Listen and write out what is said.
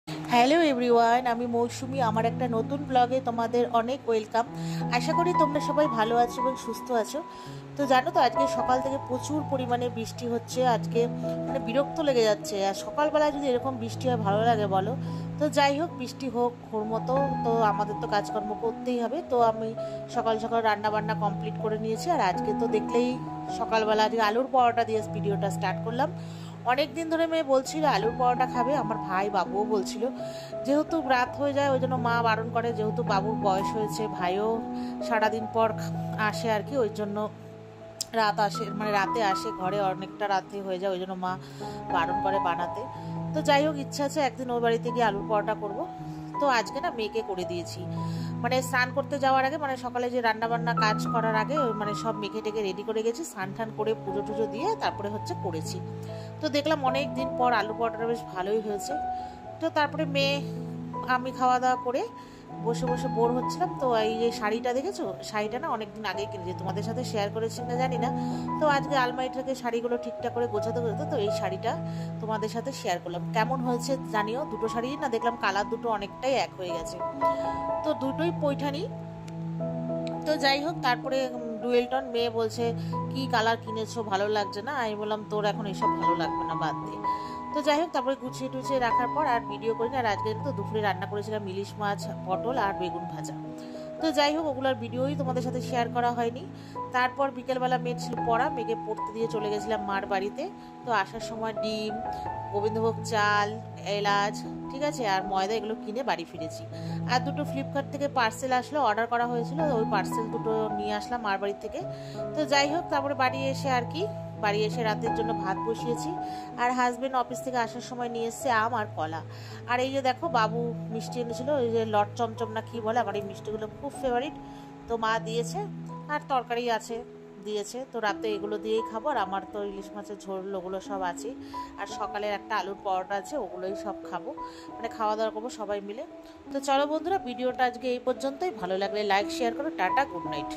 Hello everyone, আমি মৌসুমি। আমার একটা নতুন ব্লগে তোমাদের অনেক ওয়েলকাম। আশা করি তোমরা সবাই ভালো আছো এবং সুস্থ আছো। তো জানো তো, আজকে সকাল থেকে প্রচুর পরিমাণে বৃষ্টি হচ্ছে। আজকে মানে বিরক্ত লেগে যাচ্ছে। আর সকালবেলা যদি এরকম বৃষ্টি হয় ভালো লাগে বলো? তো যাই হোক, বৃষ্টি হোক ওর মতো, তো আমাদের তো কাজকর্ম করতেই হবে। তো আমি সকাল সকাল রান্না বান্না কমপ্লিট করে নিয়েছি। আর আজকে তো দেখলেই সকালবেলা আজকে আলুর পরোটা দিয়ে ভিডিওটা স্টার্ট করলাম। অনেক দিন ধরে মেয়ে বলছিল আলুর পরোটা খাবে, আমার ভাই বাবুও বলছিল। যেহেতু রাত হয়ে যায় ওই জন্য মা বারণ করে, যেহেতু বাবুর বয়স হয়েছে, ভাইও সারাদিন পর আসে আর কি, ওই জন্য রাত আসে, মানে রাতে আসে ঘরে, অনেকটা রাতে হয়ে যায়, ওই জন্য মা বারণ করে বানাতে। তো যাই হোক, ইচ্ছা আছে একদিন ওর বাড়িতে গিয়ে আলুর পরোটা করব। তো আজকে না মেয়েকে করে দিয়েছি, মানে স্নান করতে যাওয়ার আগে, মানে সকালে যে রান্না বান্না কাজ করার আগে মানে সব মেখে টেকে রেডি করে গেছি, স্নান টান করে পুজো টুজো দিয়ে তারপরে হচ্ছে করেছি। তো দেখলাম অনেক দিন পর আলু পরোটাটা বেশ ভালোই হয়েছে। তো তারপরে মেয়ে আমি খাওয়া দাওয়া করে বসে বসে বোর হচ্ছিলাম। তো এই যে শাড়িটা দেখেছো, শাড়িটা না অনেকদিন আগে কিনেছি, তোমাদের সাথে শেয়ার করেছি না জানি না। তো আজকে আলমারি থেকে শাড়িগুলো ঠিকঠাক করে গোছাতে গোছাতে তো এই শাড়িটা তোমাদের সাথে শেয়ার করলাম। কেমন হয়েছে জানিও। দুটো শাড়ি না দেখলাম কালার দুটো অনেকটাই এক হয়ে গেছে, তো দুটোই পৈঠানি। তো যাই হোক, তারপরে ডুয়েলটন মেয়ে বলছে কি কালার কিনেছো, ভালো লাগছে না। আমি বললাম তোর এখন এসব ভালো লাগবে না, বাদ দে। তো যাই হোক, তারপরে গুছিয়ে টুছিয়ে রাখার পর আর ভিডিও করি না। আর আজকে তো দুপুরে রান্না করেছিলাম ইলিশ মাছ, পটল আর বেগুন ভাজা। তো যাই হোক, ওগুলোর ভিডিওই তোমাদের সাথে শেয়ার করা হয়নি। তারপর বিকেলবেলা মেয়ে ছিল পড়া, মেয়েকে পড়তে দিয়ে চলে গেছিলাম মার বাড়িতে। তো আসার সময় ডিম, গোবিন্দভোগ চাল, এলাচ, ঠিক আছে, আর ময়দা এগুলো কিনে বাড়ি ফিরেছি। আর দুটো ফ্লিপকার্ট থেকে পার্সেল আসলো, অর্ডার করা হয়েছিল, ওই পার্সেল দুটো নিয়ে আসলাম মার বাড়ি থেকে। তো যাই হোক, তারপরে বাড়ি এসে আর কি, বাড়ি এসে রাতের জন্য ভাত বসিয়েছি। আর হাজবেন্ড অফিস থেকে আসার সময় নিয়ে এসছে আম আর কলা। আর এই যে দেখো, বাবু মিষ্টি এনেছিল, ওই যে লট চমচম না কি বলে, আমার এই মিষ্টিগুলো খুব ফেভারিট। তো মা দিয়েছে, আর তরকারি আছে দিয়েছে। তো রাতে এগুলো দিয়েই খাবো। আর আমার তো ইলিশ মাছের ঝোল ওগুলো সব আছে। আর সকালের একটা আলুর পরোটা আছে, ওগুলোই সব খাবো, মানে খাওয়া দাওয়া করবো সবাই মিলে। তো চলো বন্ধুরা, ভিডিওটা আজকে এই পর্যন্তই। ভালো লাগলে লাইক শেয়ার করো। Tata, good night.